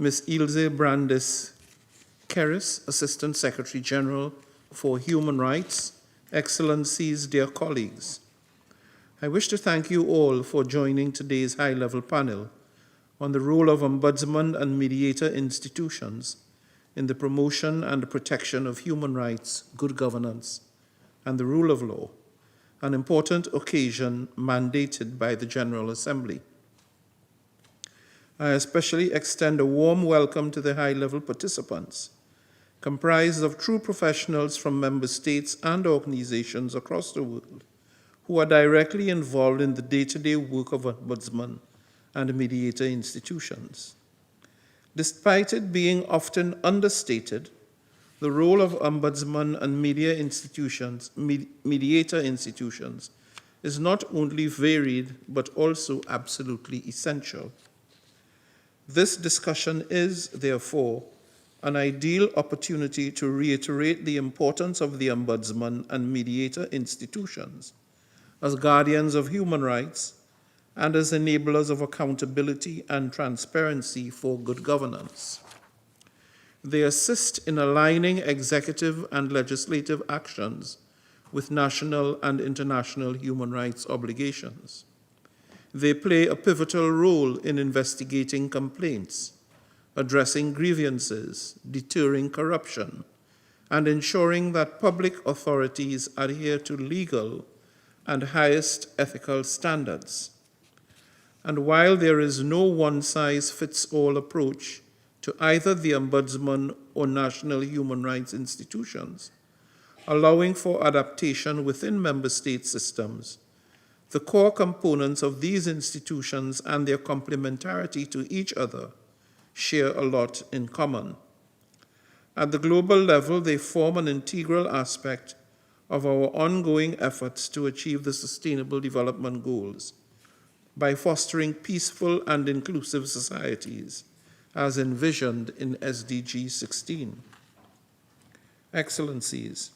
Ms. Ilze Brandis Kehris, Assistant Secretary General for Human Rights, Excellencies, dear colleagues. I wish to thank you all for joining today's high-level panel on the role of Ombudsman and Mediator Institutions in the promotion and protection of human rights, good governance, and the rule of law, an important occasion mandated by the General Assembly. I especially extend a warm welcome to the high-level participants, comprised of true professionals from member states and organizations across the world who are directly involved in the day-to-day work of Ombudsman and Mediator Institutions. Despite it being often understated, the role of Ombudsman and Mediator Institutions is not only varied, but also absolutely essential. This discussion is, therefore, an ideal opportunity to reiterate the importance of the Ombudsman and Mediator Institutions as guardians of human rights and as enablers of accountability and transparency for good governance. They assist in aligning executive and legislative actions with national and international human rights obligations. They play a pivotal role in investigating complaints, addressing grievances, deterring corruption, and ensuring that public authorities adhere to legal and highest ethical standards. And while there is no one-size-fits-all approach to either the Ombudsman or national human rights institutions, allowing for adaptation within member state systems, the core components of these institutions and their complementarity to each other share a lot in common. At the global level, they form an integral aspect of our ongoing efforts to achieve the Sustainable Development Goals by fostering peaceful and inclusive societies, as envisioned in SDG 16. Excellencies,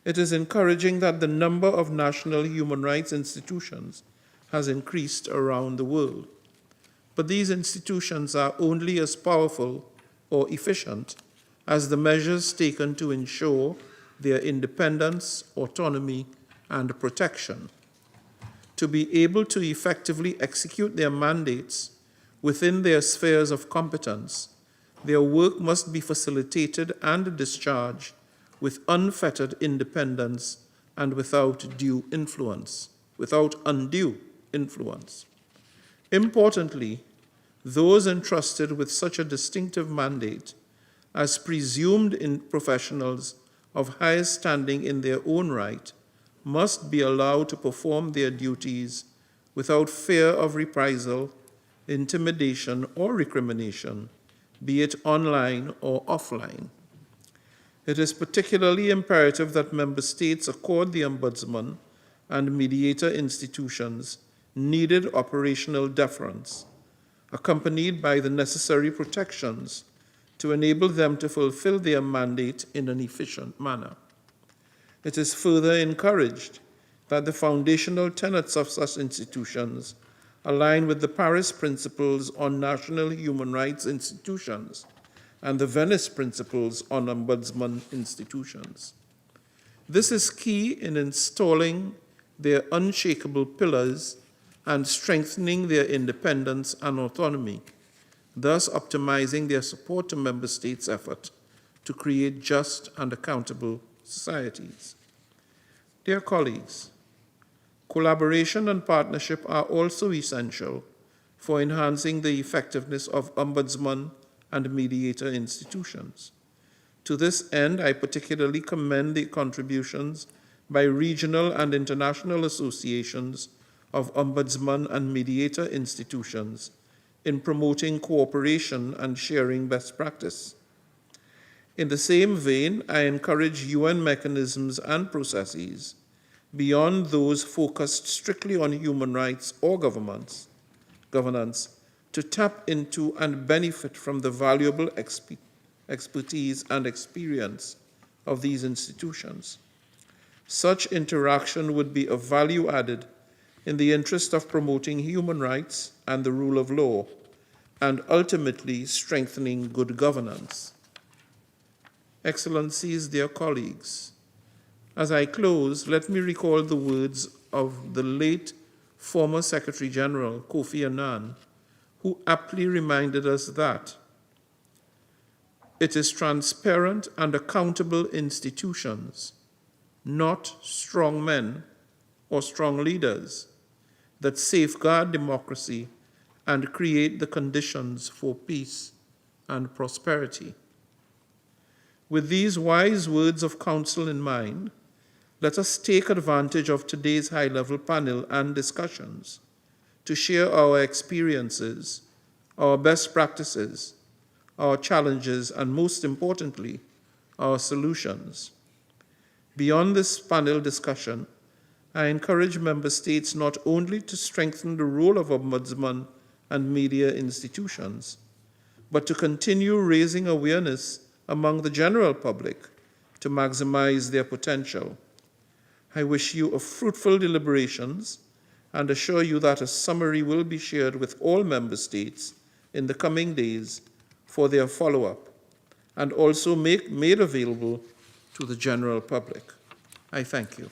it is encouraging that the number of national human rights institutions has increased around the world. But these institutions are only as powerful or efficient as the measures taken to ensure their independence, autonomy, and protection. To be able to effectively execute their mandates within their spheres of competence, their work must be facilitated and discharged with unfettered independence and without undue influence. Importantly, those entrusted with such a distinctive mandate as presumed professionals of highest standing in their own right must be allowed to perform their duties without fear of reprisal, intimidation, or recrimination, be it online or offline. It is particularly imperative that member states accord the Ombudsman and Mediator Institutions needed operational deference, accompanied by the necessary protections to enable them to fulfill their mandate in an efficient manner. It is further encouraged that the foundational tenets of such institutions align with the Paris Principles on National Human Rights Institutions and the Venice Principles on Ombudsman Institutions. This is key in installing their unshakable pillars and strengthening their independence and autonomy, thus optimizing their support to member states' effort to create just and accountable societies. Dear colleagues, collaboration and partnership are also essential for enhancing the effectiveness of Ombudsman and Mediator Institutions. To this end, I particularly commend the contributions by regional and international associations of Ombudsman and Mediator Institutions in promoting cooperation and sharing best practice. In the same vein, I encourage UN mechanisms and processes beyond those focused strictly on human rights or governance to tap into and benefit from the valuable expertise and experience of these institutions. Such interaction would be of value added in the interest of promoting human rights and the rule of law, and ultimately strengthening good governance. Excellencies, dear colleagues, as I close, let me recall the words of the late former Secretary General, Kofi Annan, who aptly reminded us that it is transparent and accountable institutions, not strong men or strong leaders, that safeguard democracy and create the conditions for peace and prosperity. With these wise words of counsel in mind, let us take advantage of today's high-level panel and discussions to share our experiences, our best practices, our challenges, and most importantly, our solutions. Beyond this panel discussion, I encourage member states not only to strengthen the role of Ombudsman and media institutions, but to continue raising awareness among the general public to maximize their potential. I wish you a fruitful deliberations and assure you that a summary will be shared with all member states in the coming days for their follow-up and also made available to the general public. I thank you.